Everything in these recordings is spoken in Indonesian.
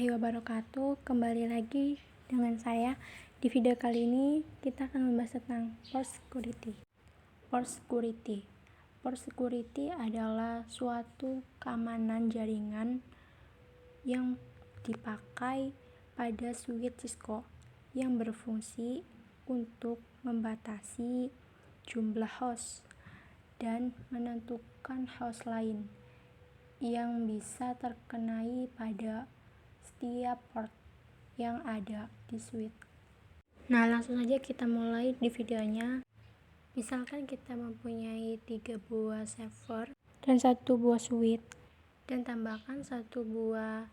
warahmatullahi wabarakatuh. Kembali lagi dengan saya. Di video kali ini kita akan membahas tentang port security. Port security adalah suatu keamanan jaringan yang dipakai pada switch Cisco yang berfungsi untuk membatasi jumlah host dan menentukan host lain yang bisa terkenai pada setiap port yang ada di switch. Nah, langsung saja kita mulai di videonya. Misalkan kita mempunyai 3 buah server dan 1 buah switch, dan tambahkan 1 buah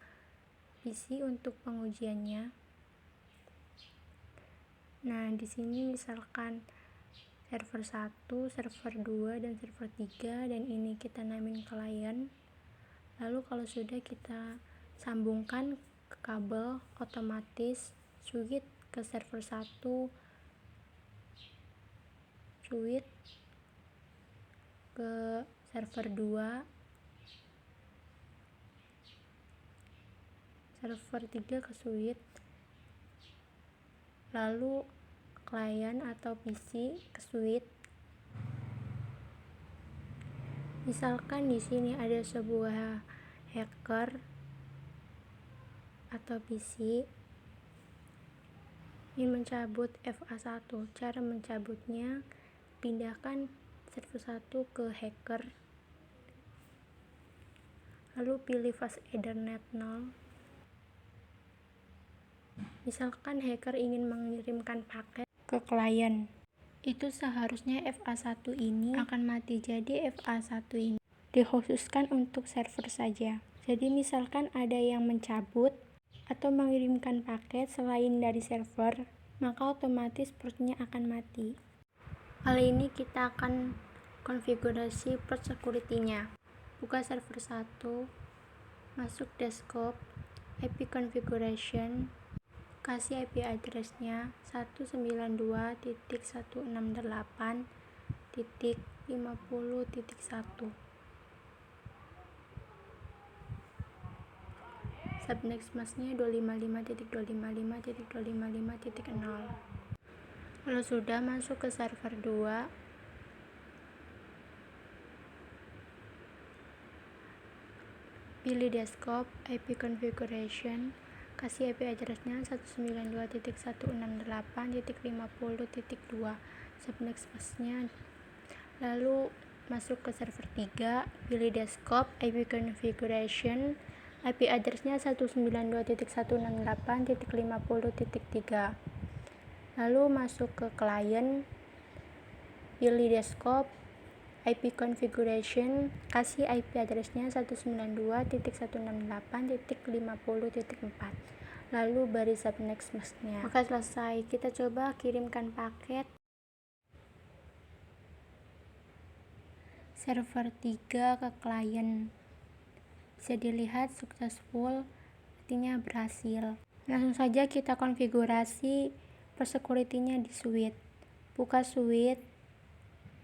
PC untuk pengujiannya. Nah, di sini misalkan server 1, server 2, dan server 3, dan ini kita namain klien. Lalu kalau sudah, kita sambungkan ke kabel, otomatis switch ke server 1, switch ke server 2, server 3 ke switch, lalu klien atau PC ke switch. Misalkan di sini ada sebuah hacker atau PC ingin mencabut FA1. Cara mencabutnya, pindahkan server 1 ke hacker, lalu pilih fast Ethernet 0. Misalkan hacker ingin mengirimkan paket ke klien, itu seharusnya FA1 ini akan mati. Jadi FA1 ini dikhususkan untuk server saja. Jadi misalkan ada yang mencabut atau mengirimkan paket selain dari server, maka otomatis portnya akan mati. Kali ini kita akan konfigurasi port security-nya. Buka server 1, masuk desktop, IP configuration, kasih IP address-nya 192.168.50.1. Subnext mask-nya 255.255.255.0. Kalau sudah, masuk ke server 2, pilih desktop, IP configuration, kasih IP address-nya 192.168.50.2. Subnext mask-nya. Lalu masuk ke server 3, pilih desktop, IP configuration, IP address-nya 192.168.50.3. Lalu masuk ke klien, pilih desktop, IP configuration, kasih IP address-nya 192.168.50.4. Lalu beri subnext mask-nya. Maka selesai. Kita coba kirimkan paket server 3 ke klien. Bisa dilihat successful, artinya berhasil. Langsung saja kita konfigurasi port security-nya di switch. Buka switch,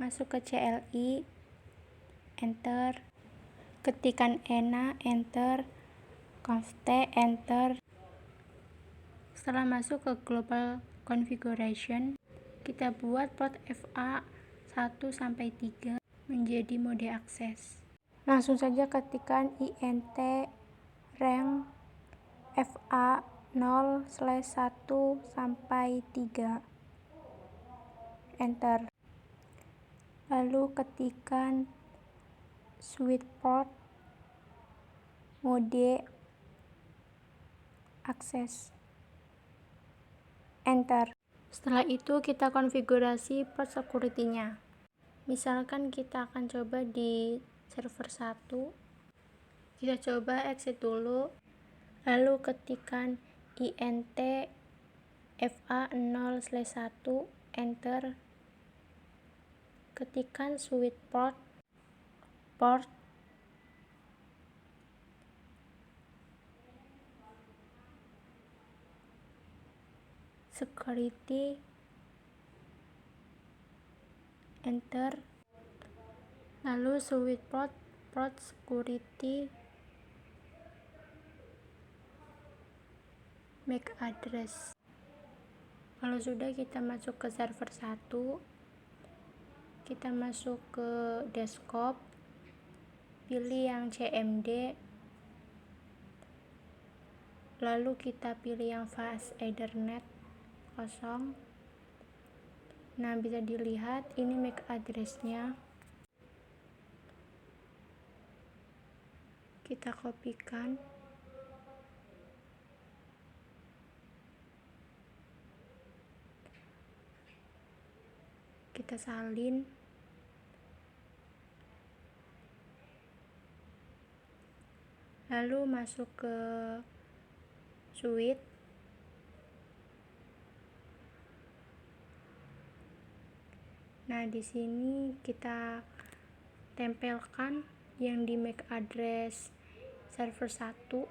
masuk ke CLI, enter, ketikkan ENA, enter, const, enter. Setelah masuk ke global configuration, kita buat port FA 1-3 menjadi mode akses. Langsung saja ketikkan int rank FA 0/1-3, enter. Lalu ketikkan switch port mode akses, enter. Setelah itu kita konfigurasi port security-nya. Misalkan kita akan coba di server 1, kita coba exit dulu, lalu ketikkan int fa 0/1, enter. Ketikkan switch port security, enter. Lalu switch port, port security, enter. Lalu switch port, port security, MAC address. Kalau sudah, kita masuk ke server 1, kita masuk ke desktop, pilih yang CMD, lalu kita pilih yang fast Ethernet kosong. Nah, bisa dilihat ini MAC address-nya. Kita kopikan. Kita salin. Lalu masuk ke suite. Nah, di sini kita tempelkan yang di MAC address server 1,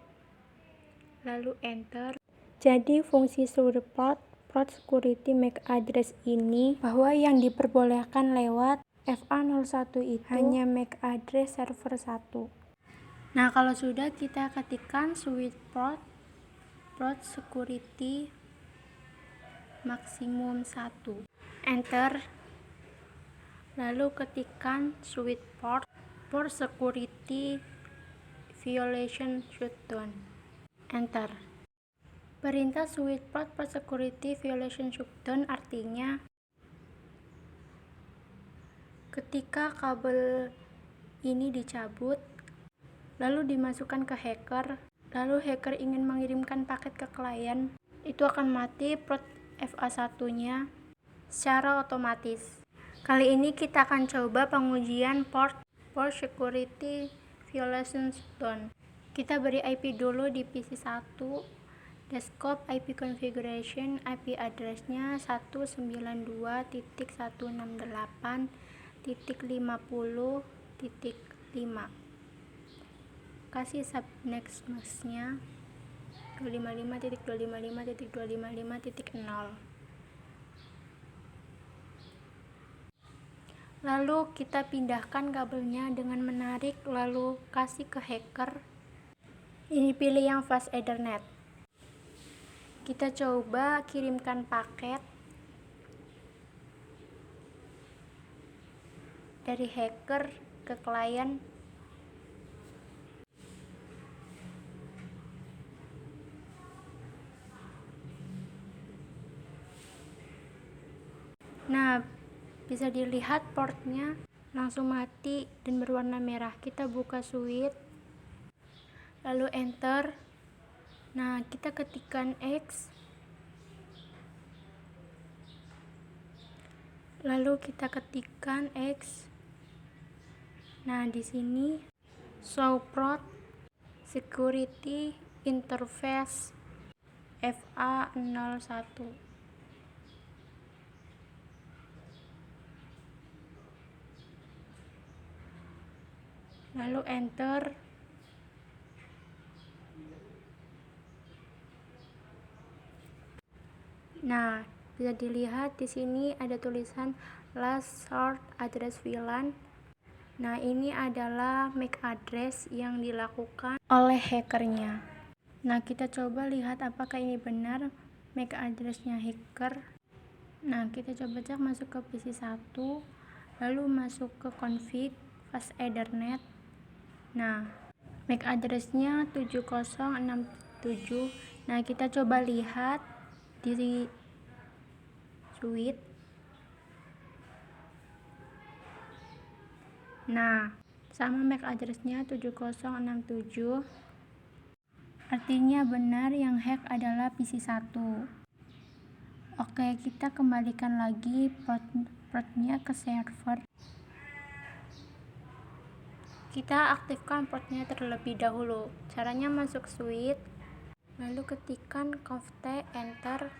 lalu enter. Jadi fungsi support security MAC address ini bahwa yang diperbolehkan lewat FA01 itu hanya MAC address server 1. Nah, kalau sudah, kita ketikkan switch port security maksimum 1, enter. Lalu ketikkan switch port security violation shutdown, enter. Perintah switch port security violation shutdown artinya ketika kabel ini dicabut lalu dimasukkan ke hacker, lalu hacker ingin mengirimkan paket ke klien, itu akan mati port FA1-nya secara otomatis. Kali ini kita akan coba pengujian port security violation shutdown. Kita beri IP dulu di PC 1, desktop IP configuration, IP address-nya 192.168.50.5. Kasih subnext mask-nya 255.255.255.0. Lalu kita pindahkan kabelnya dengan menarik, lalu kasih ke hacker. Ini pilih yang fast Ethernet. Kita coba kirimkan paket dari hacker ke klien. Nah, bisa dilihat portnya langsung mati dan berwarna merah. Kita buka switch, lalu enter. Nah, kita ketikkan X, lalu kita ketikkan X. Nah, di sini show port security interface FA01. Lalu enter. Nah, bisa dilihat di sini ada tulisan last short address VLAN. Nah, ini adalah MAC address yang dilakukan oleh hackernya. Nah, kita coba lihat apakah ini benar MAC address-nya hacker. Nah, kita coba cek, masuk ke PC 1, lalu masuk ke config fast Ethernet. Nah, MAC address-nya 7067. Nah, kita coba lihat di switch. Nah, sama MAC address-nya 7067. Artinya benar yang hack adalah PC 1. Oke, kita kembalikan lagi portnya ke server. Kita aktifkan portnya terlebih dahulu. Caranya masuk switch, lalu ketikkan conft, enter.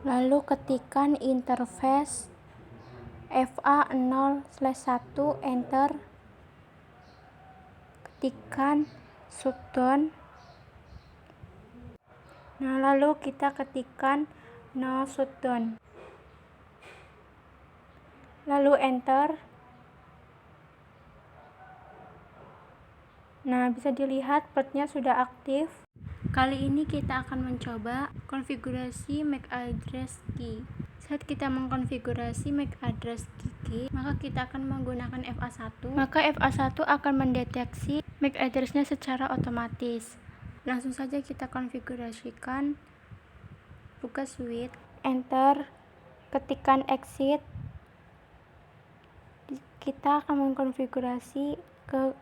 Lalu ketikkan interface FA0/1, enter. Ketikkan shutdown. Nah, lalu kita ketikkan no shutdown. Lalu enter. Nah, bisa dilihat portnya sudah aktif. Kali ini kita akan mencoba konfigurasi MAC address key. Saat kita mengkonfigurasi MAC address key, maka kita akan menggunakan FA1. Maka FA1 akan mendeteksi MAC address-nya secara otomatis. Langsung saja kita konfigurasikan. Buka switch, enter, ketikkan exit. Kita akan mengkonfigurasi ke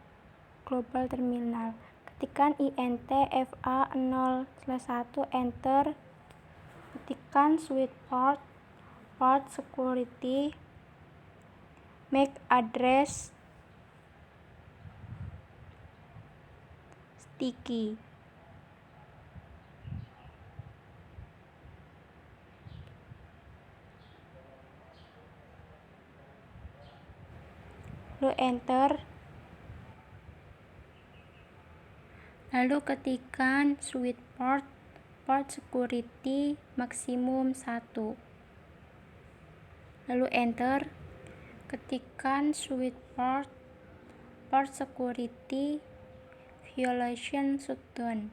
global terminal. Ketikkan int fa0/1, enter. Ketikkan switch port security, MAC address sticky. Lalu enter. Lalu ketikkan switch port security maksimum 1. Lalu enter. Ketikkan switch port security violation shutdown.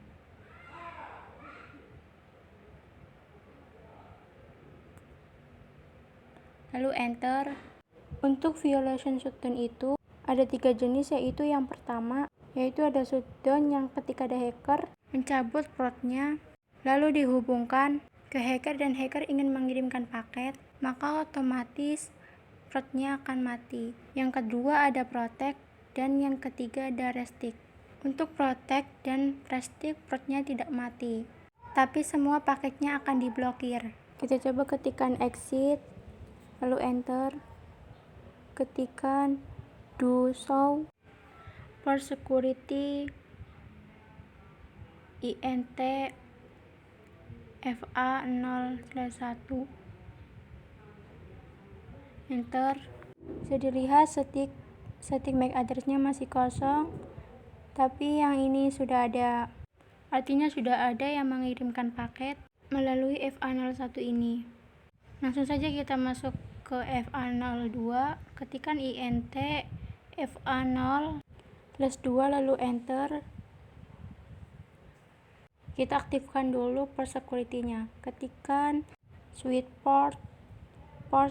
Lalu enter. Untuk violation shutdown itu ada 3 jenis, yaitu yang pertama ada shutdown yang ketika ada hacker mencabut portnya lalu dihubungkan ke hacker dan hacker ingin mengirimkan paket, maka otomatis portnya akan mati. Yang kedua ada protect, dan yang ketiga ada restrict. Untuk protect dan restrict portnya tidak mati, tapi semua paketnya akan diblokir. Kita coba ketikkan exit, lalu enter. Ketikkan do show port security int fa0/1, enter. Bisa dilihat setting MAC address-nya masih kosong, tapi yang ini sudah ada, artinya sudah ada yang mengirimkan paket melalui fa01 ini. Langsung saja kita masuk ke fa02, ketikkan int fa0/2, lalu enter. Kita aktifkan dulu port security-nya. Ketikkan switch port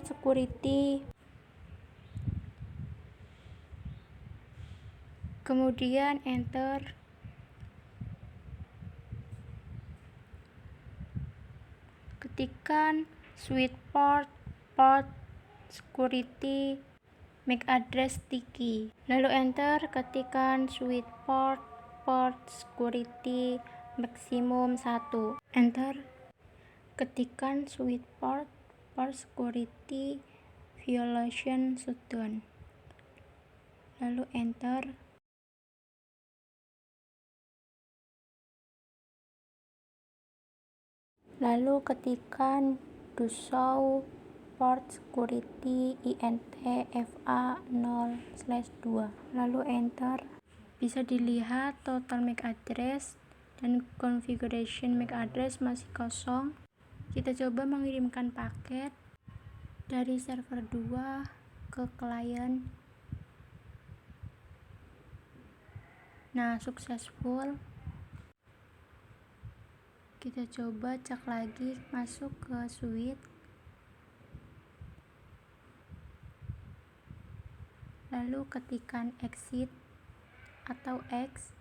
security, kemudian enter. Ketikkan switch port security MAC address sticky, lalu enter. Ketikkan switch port security maksimum 1, enter. Ketikkan switch port security violation shutdown, lalu enter. Lalu ketikkan do show port security int fa0/2, lalu enter. Bisa dilihat total MAC address dan configuration MAC address masih kosong. Kita coba mengirimkan paket dari server 2 ke klien. Nah, successful. Kita coba cek lagi, masuk ke switch, lalu ketikkan exit atau X,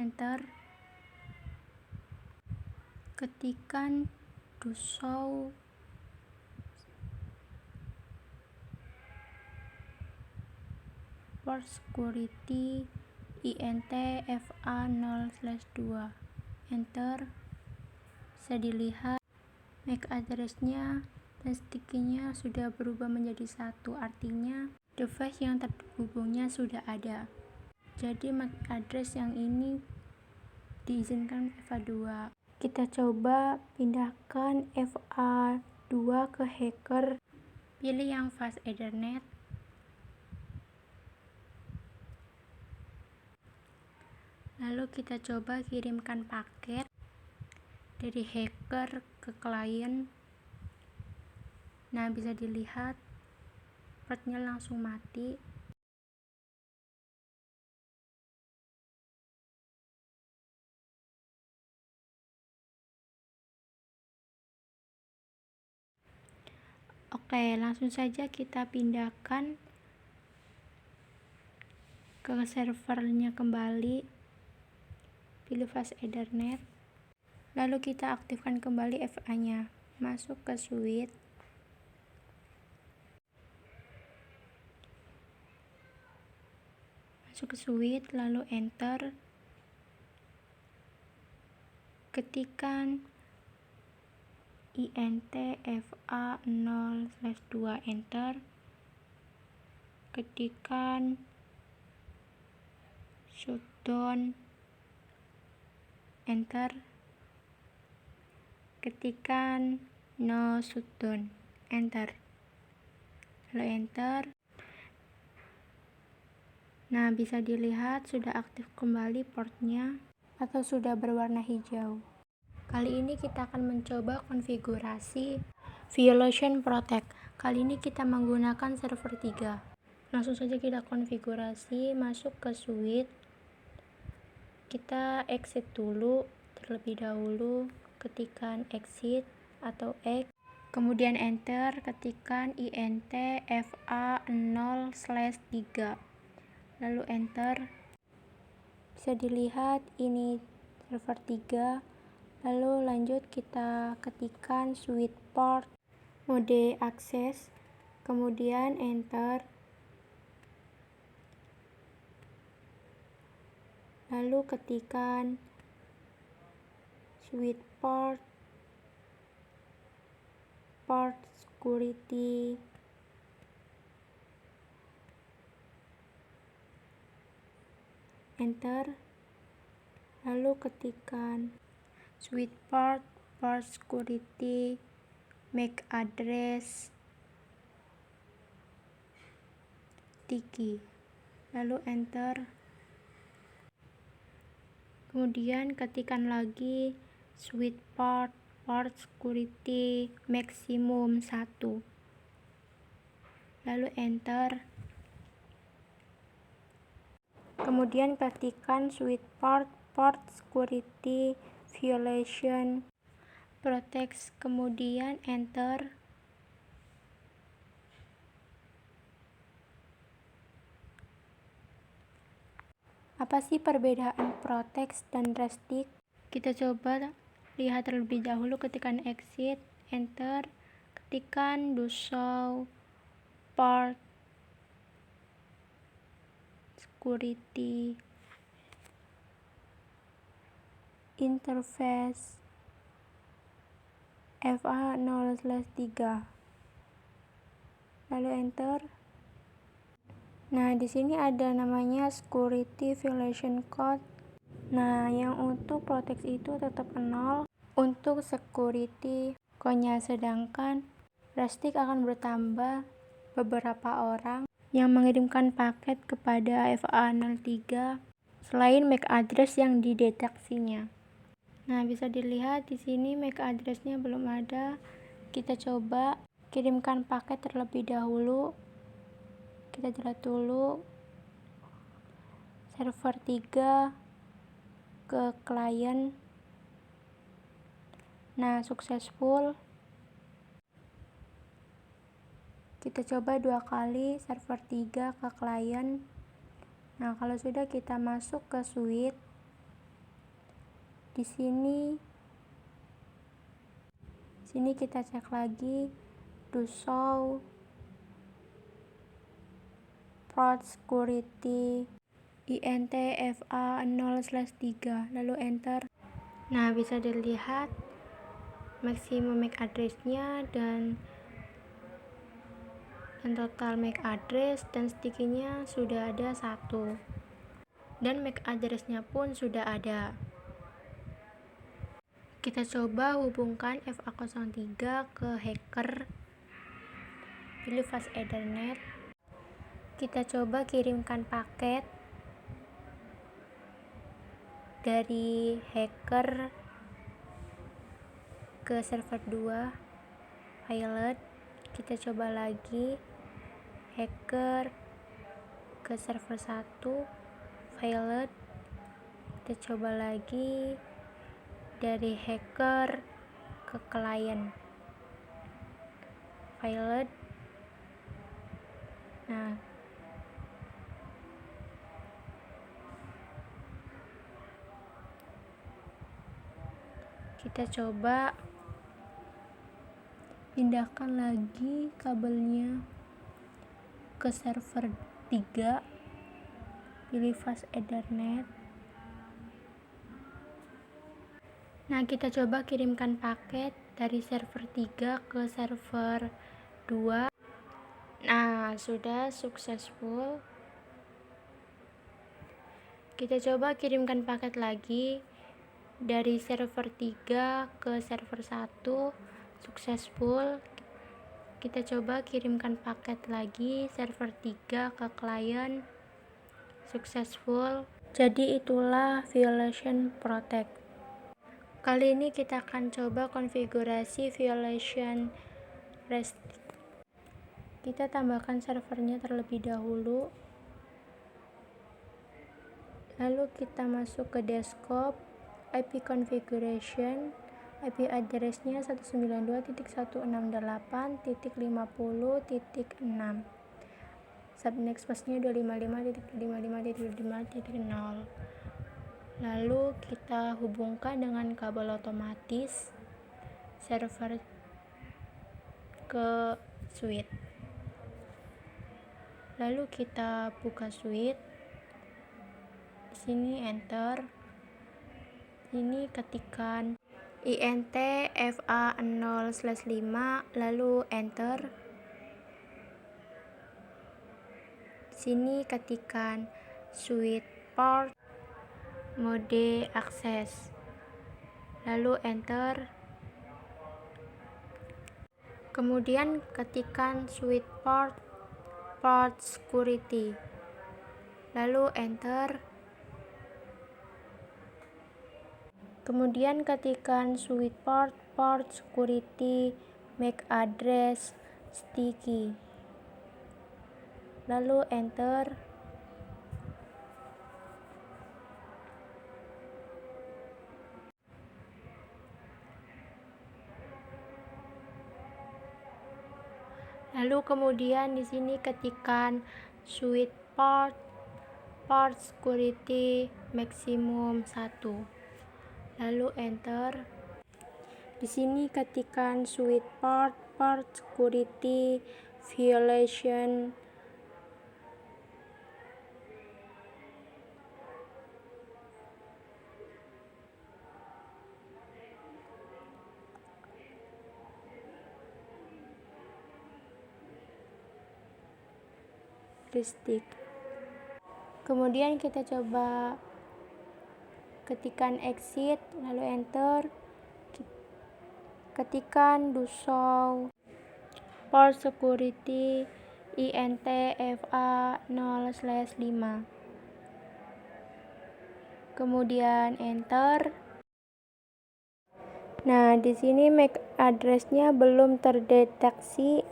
enter. Ketikkan do show port security int fa0/2, enter. Bisa dilihat MAC address-nya dan sticky-nya sudah berubah menjadi 1, artinya device yang terhubungnya sudah ada. Jadi MAC address yang ini diizinkan FA2. Kita coba pindahkan FA2 ke hacker. Pilih yang fast Ethernet. Lalu kita coba kirimkan paket dari hacker ke klien. Nah, bisa dilihat portnya langsung mati. Oke, langsung saja kita pindahkan ke servernya kembali, pilih fast Ethernet, lalu kita aktifkan kembali FA nya, masuk ke switch, lalu enter, ketikkan INTFA0/2, enter, ketikkan shutdown, enter, ketikkan no shutdown, enter, lalu enter. Nah, bisa dilihat sudah aktif kembali portnya atau sudah berwarna hijau. Kali ini kita akan mencoba konfigurasi Violation Protect. Kali ini kita menggunakan server 3. Langsung saja kita konfigurasi, masuk ke switch, kita exit dulu terlebih dahulu, ketikkan exit atau X, kemudian enter, ketikkan INTFA0/3, lalu enter. Bisa dilihat ini server 3. Lalu lanjut kita ketikkan switch port mode akses, kemudian enter, lalu ketikkan switch port security, enter, lalu ketikkan switch port security MAC address tiki, lalu enter, kemudian ketikkan lagi switch port security maksimum 1, lalu enter, kemudian ketikkan switch port security violation protect, kemudian enter. Apa sih perbedaan protect dan restrict? Kita coba lihat terlebih dahulu, ketikkan exit, enter, ketikkan do show port security interface FA0/3, lalu enter. Nah, di sini ada namanya security violation code. Nah, yang untuk protect itu tetap 0 untuk security code-nya, sedangkan restrict akan bertambah beberapa orang yang mengirimkan paket kepada FA03 selain MAC address yang dideteksinya. Nah, bisa dilihat di sini MAC address-nya belum ada. Kita coba kirimkan paket terlebih dahulu. Kita lihat dulu server 3 ke klien. Nah, successful. Kita coba 2 kali server 3 ke klien. Nah, kalau sudah, kita masuk ke switch. Di sini kita cek lagi do show port security INTFA0/3, lalu enter. Nah, bisa dilihat maksimum MAC address-nya dan total MAC address dan sticky-nya sudah ada 1, dan MAC address-nya pun sudah ada. Kita coba hubungkan FA03 ke hacker, pilih fast Ethernet, kita coba kirimkan paket dari hacker ke server 2 pilot. Kita coba lagi hacker ke server 1 pilot. Kita coba lagi dari hacker ke klien. pilot. Nah, kita coba pindahkan lagi kabelnya ke server 3, pilih fast Ethernet. Nah, kita coba kirimkan paket dari server 3 ke server 2. Nah, sudah successful. Kita coba kirimkan paket lagi dari server 3 ke server 1, successful. Kita coba kirimkan paket lagi server 3 ke klien, successful. Jadi itulah violation protect. Kali ini kita akan coba konfigurasi violation restrict. Kita tambahkan servernya terlebih dahulu, lalu kita masuk ke desktop, IP configuration, IP address-nya 192.168.50.6, subnext bus-nya 255.55.5.0. Lalu kita hubungkan dengan kabel otomatis server ke switch. Lalu kita buka switch. Di sini enter. Ini ketikkan int fa0/5 lalu enter. Sini ketikkan switch port mode akses lalu enter. Kemudian ketikkan switch port security lalu enter. Kemudian ketikkan switch port security MAC address sticky lalu enter. Lalu kemudian di sini ketikkan switch port security maksimum 1 lalu enter. Di sini ketikkan switch port security violation restrict. Kemudian kita coba ketikkan exit lalu enter. Ketikkan do show port security int fa0/5 kemudian enter. Nah, di sini MAC address-nya belum terdeteksi.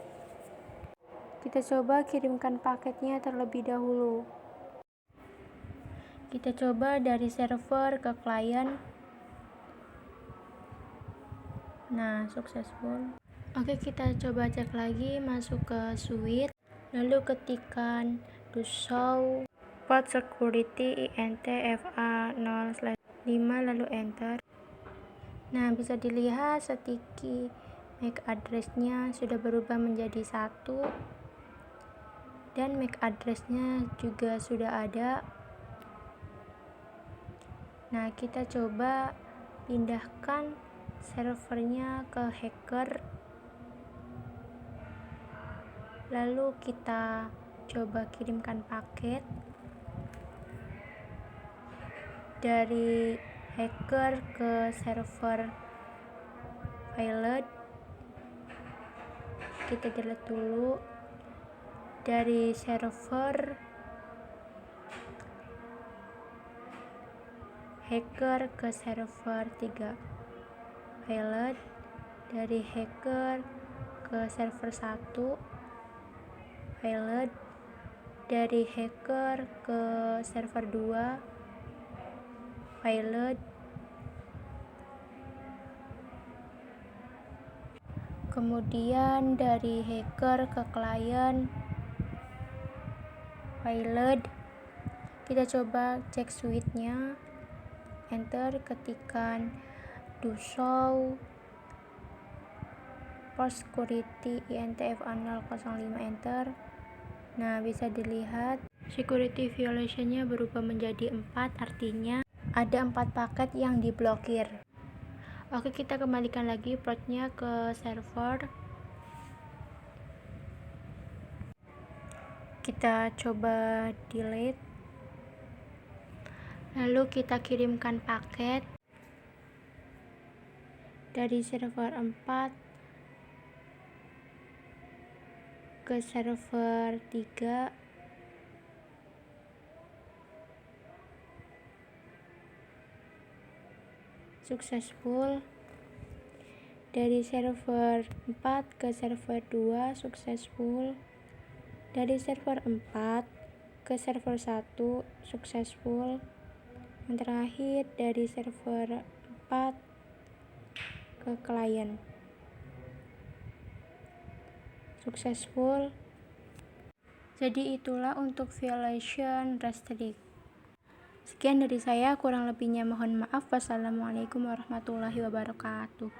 Kita coba kirimkan paketnya terlebih dahulu. Kita coba dari server ke klien. Nah, successful. Oke, kita coba cek lagi, masuk ke switch lalu ketikkan do show port security int fa0/5 lalu enter. Nah, bisa dilihat sticky MAC address-nya sudah berubah menjadi 1 dan MAC address-nya juga sudah ada. Nah, kita coba pindahkan servernya ke hacker. Lalu kita coba kirimkan paket dari hacker ke server pilot. Kita delete dulu dari server hacker ke server 3 pilot, dari hacker ke server 1 pilot, dari hacker ke server 2 pilot. Kemudian dari hacker ke klien failed, kita coba cek suite-nya, enter, ketikkan do show port security INTF005, enter. Nah, bisa dilihat security violation-nya berubah menjadi 4, artinya ada 4 paket yang diblokir. Oke, kita kembalikan lagi portnya ke server. Kita coba delete. Lalu kita kirimkan paket dari server 4 ke server 3. Successful. Dari server 4 ke server 2 successful. Dari server 4 ke server 1 successful. Yang terakhir dari server 4 ke klien successful. Jadi itulah untuk violation restrict. Sekian dari saya, kurang lebihnya mohon maaf. Wassalamualaikum warahmatullahi wabarakatuh.